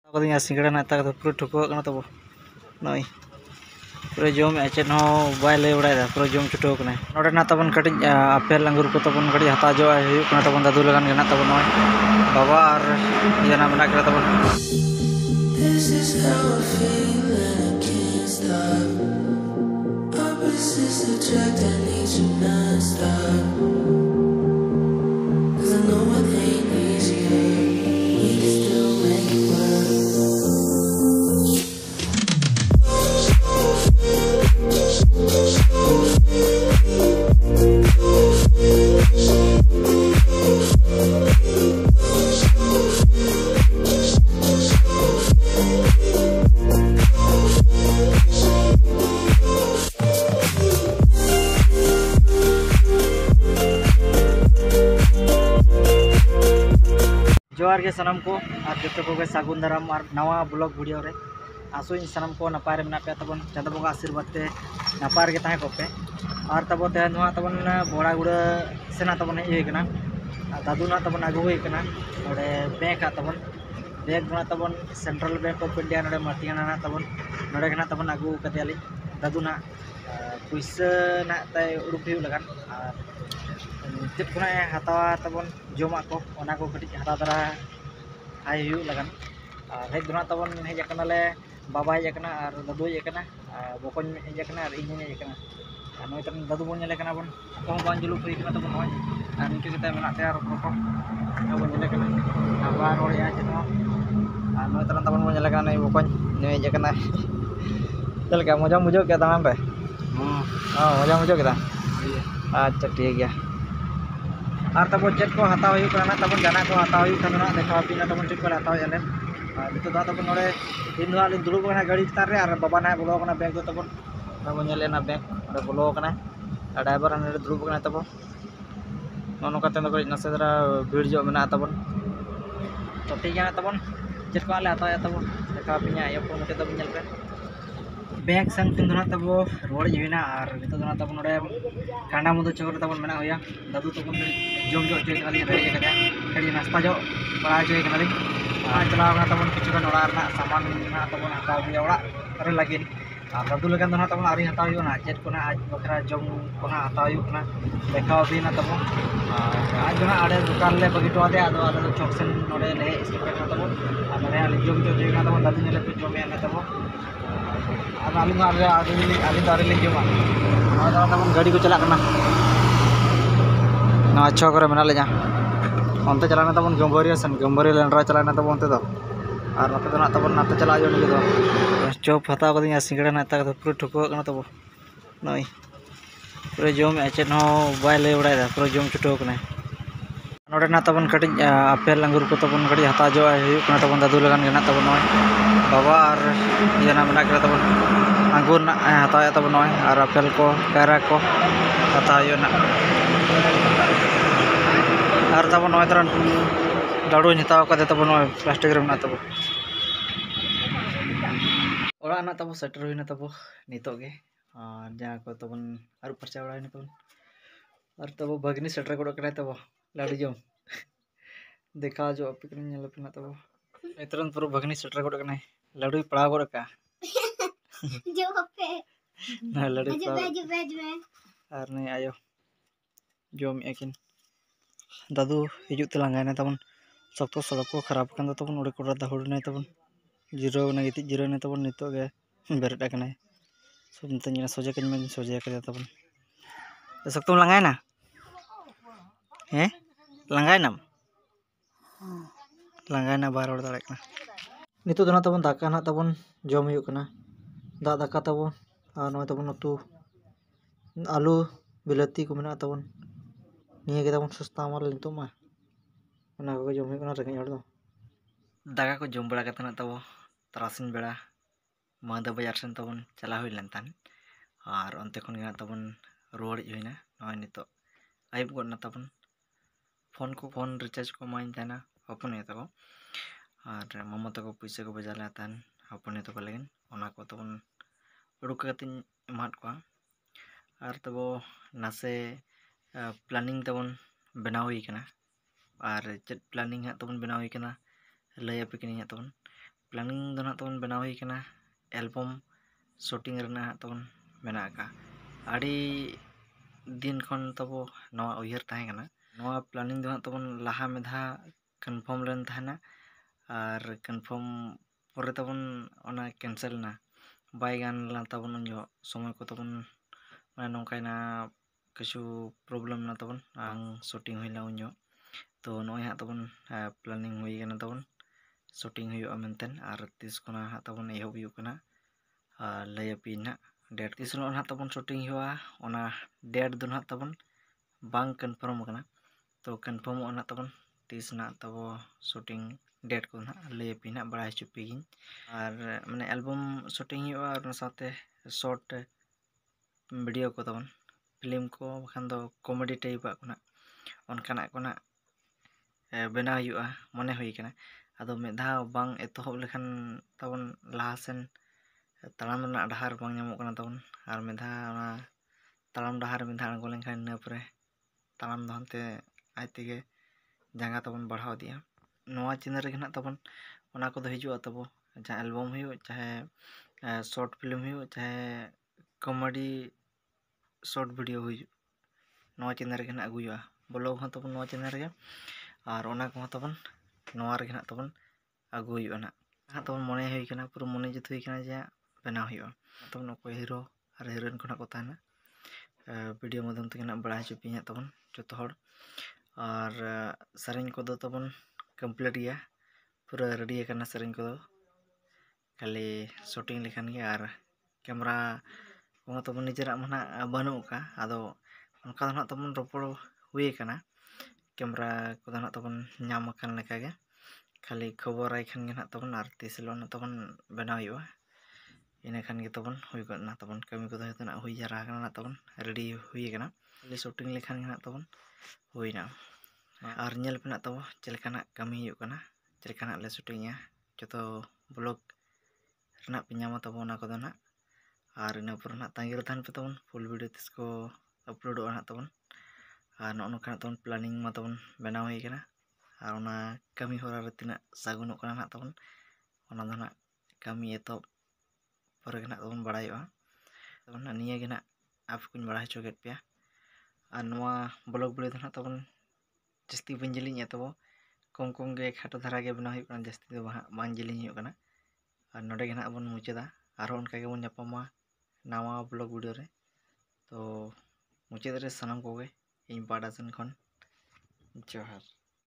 Katanya singgara na ta pura thuko kana tabo noi pura jom echet no bai le urai da pura jom chuto kana node na tabon kati apel anggur ko tabon kati hata jo ayu kana tabon dadu lagan kana tabon noi baba ar iya na mena kana tabon. This is how I feel and I can't stop. Opposites attract, I need you non-stop. 'Cause I know it ain't easy. We can still make it work. जोहार के सनम को और जो को सागुन दाराम और नवा blog video रे आसो सनम को नपाय मेना पे तबन चांदा बंगा आशीर्वाद ते नपाय के ताहे कोपे और तब तेहन नुआ तबन बोड़ा गुड़ा सेना तबन हे कना दादू ना तबन आगु हे कना ओडे बैंक आ तबन बैंक ना तबन सेंट्रल बैंक ऑफ इंडिया नडे माटियाना ना तबन नडे कना तबन आगु कतेली दादू ना पैसा ना ताय उडुक हुई लगन चेक को हतावा तबन जमा को ओना को कटी हता दरा हाय हुई लगन हेज दुना तबन हेज कनाले बाबा हेज कना और दादू हेज कना बकन हेज कना और इन हेज कना नय तन दादू बन नेले कना बन को बान जुलुक हुई कना तबन नय और निके कते मेना ते और को बन नेले कना आबार और या जनो नय तन तबन बन नेले कना बकन नय हेज कना चलका मजा मुजो के दाम पे मजा मुजो के दा अच्छा ठीक गया और तब चेक को हता हुई करना तब जाना को हता हुई करना देखा पीना तब चेक को हता हुई नितो दा तब नोडे इन दुआ लिन दुरुब कना गाड़ी तार रे और बाबा ना बोलो कना बैंक तब तब नेले ना बैंक रे बोलो कना ड्राइवर ने दुरुब कना तब नोनो कते न नसे दरा भीड़ जो मेना तब तो ठीक है तब चेक को आले हता तब देखा पीना यो को मते तब नेल पे बैंक संग तीन दोना तब रोड जीना और नितो दोना तब नोडे कांडा मुदो चोर तब मेना होया दादू तब जम जो चोय खाली रेडी कदा खड़ी नाश्ता जो पड़ा चोय खाली चलाव ना तब किछु गन ओड़ा ना सामान ना तब हताव दिया ओड़ा अरे लगिन और दादू लगन दोना तब आरी हताव यो ना चेट को ना आज बखरा जम को ना हताव यो ना देखाव भी ना तब आज दोना आड़े दुकान ले बगिटो दे आदो आदो चौकसन नोडे ले स्किप करना तब और नरे आली जम जो चोय ना तब दादू नेले पे जमे ना तब आलू दारे ले जमा तब गाड़ी को चला करना अच्छा करे मेना ले जा अंते चलाना तब गंबरिया सन गंबरी लेंड्रा चलाना तब अंते दो और नते दो ना तब नाते चला जो निके दो चॉप हताव कदिया सिंगड़ा ना ता पूरा ठुको कना तब नय पूरा जम एचेन हो बाय ले उड़ाय दा पूरा जम छुटो कना नोडे ना तब कटी आपेल अंगूर को तब कटी हता जो हुई कना तब दादू लगन गना तब नय बाबा और ये ना मेना तब अंगूर ना हता तब नय और आपेल को कैरा को हता ना और तब नय तरन लाडू हताव कदे तब नय प्लास्टिक रे मेना तब ओड़ा ना तब सेटर हुई ना तब नितो गे और जहाँ को तब आरु फरचा ओड़ा ना तब और तब भगनी सेटर को कना तब लाडू जम देखा जो अपिकन नेल पे ना तब इतरन पूरा भगनी सेटर को कना लाडू पड़ा को रखा जो पे ना लाडू और नहीं आयो जम एकिन दादू हिजुत लांगा ना तब सख्त सड़क को खराब कर तब उड़े को दाहुड़ ने तब जीरो ने गिति जीरो ने तब नितो गे बेरड कना सब नितो सोजे कन में सोजे कर तब सख्त लांगा ना हैं लांगा ना लांगा ना बार दाड़े कना नितो दना तब दाका ना तब जम हुई कना दा दाका तब और नय तब उतु आलू बिलाती को मेना तब निये के तब सस्ता माल नितो मा ओना को जम हुई कना रेंगेज हड़ दो दाका को जम बड़ा कतना तब तरासिन बेड़ा मादा बाजार सेन तब चला हुई लेन तान और अंते खन गे तब रुआड़ हुईना नय नितो आयुब गना तब फोन रिचार्ज को माइन ताना हपन तक और मामा तक पैसा को बजा ले तान हपन तक लगिन ओना को तब उड़ुक कतिन एमाद को और तब नासे प्लानिंग तब बनाव हुई कना और चेक प्लानिंग तब बनाव हुई कना लय पे किनी तब प्लानिंग दो ना तबन बनाव हुई कना एल्बम शूटिंग रना तबन मेना का आड़ी दिन खन तबो नवा उयहर ताहे कना नवा प्लानिंग दो ना तबन लाहा मेधा कन्फर्म लेन ताहेना और कन्फर्म परे तबन ओना कैंसिल ना बाय गान ला तबन जो समय को तबन माने नोंकायना किछु प्रॉब्लम ना तबन आं शूटिंग हुई लाउन जो तो नोय हा तबन प्लानिंग हुई कना तबन शूटिंग हुई मेंटेन और तीस कोना हा तबन एहब हुई कना लय पिना डेट तीस लो हा तबन शूटिंग हुआ ओना डेट दो ना तबन बांग कन्फर्म कना तो कन्फर्म ओना तबन तीस ना तबो शूटिंग डेट को ना लय पिना बड़ा चुपिगिन और माने एल्बम शूटिंग हुआ और साथे शॉर्ट वीडियो को तबन फिल्म को बखान दो कॉमेडी टाइप ना उनकाना कोना बेना हुआ मने हुई कना अदो मेधा बांग एतोहब लेखान तबन लाहासेन तालाम ना डहार बांग ᱧᱟᱢᱚᱜ कना तबन और मेधा ओना तालाम डहार मेधा अणगो लेखान न परे तालाम दो हनते आज तेगे जांगा तबन बढ़ाव दिया नवा चैनल रे ना तबन ओना को दो हिजुआ तबो चाहे एल्बम हुई चाहे शॉर्ट फिल्म हुई चाहे कॉमेडी शॉर्ट वीडियो हुई नवा चैनल रे ना अगुया ब्लॉग हो तबन नवा चैनल रे और ओना को तबन नवा रे ना तबन अगु हुई ना हाँ तबन मने हुई कना पूरा मने जित हुई कना जे बनाव हुई तबन को हीरो और हीरोइन को ना को ताना वीडियो माध्यम तक ना बड़ा चुपी तबन जो हर और सेरेंज को तबन कंप्लीट गया पूरा रेडी करना सेरेंज को खाली शूटिंग लेखान के और कैमरा को तबन निजरा मना बनू का आदो उनका ना तबन रोपड़ हुई कना कैमरा को ना तबन नाम खान लेका के खाली खबर आई खान के ना तबन और तीसलो ना तबन बनाव हुआ इन खान के तबन हुई ना तबन कमी को ना हुई जरा ना तबन रेडी हुई कना खाली शूटिंग लेखान के ना तबन हुई ना और नेल पे ना तबो चलकाना कमी हुई कना चलकाना ले शूटिंग जो तो ब्लॉग रना पे नामा तबो ना को ना और इन पर ना तांगिर थान पे तबन फुल वीडियो तिसको अपलोड ना तबन और नोका तबन प्लानिंग मा तबन बनाव हुई कना और ओना कमी होरा रे तिना सागुन कना ना तबन ओना दो ना कमी एतो पर ना तबन बड़ायवा तबन निया गे ना आप कुछ बड़ा हचो गेट पे और नवा ब्लॉग वीडियो दो ना तबन जस्ती बंजलिंग तबो कम कम गे खाटो धारा गे बनाव हुई कना जस्ती दो बांग जलिंग हुई कना और नोडे गे ना बन मुचादा और उनका गे बन जापामा नवा ब्लॉग वीडियो रे तो मुचाद रे सनम को गे इन पाड़ा सन खन जोहार।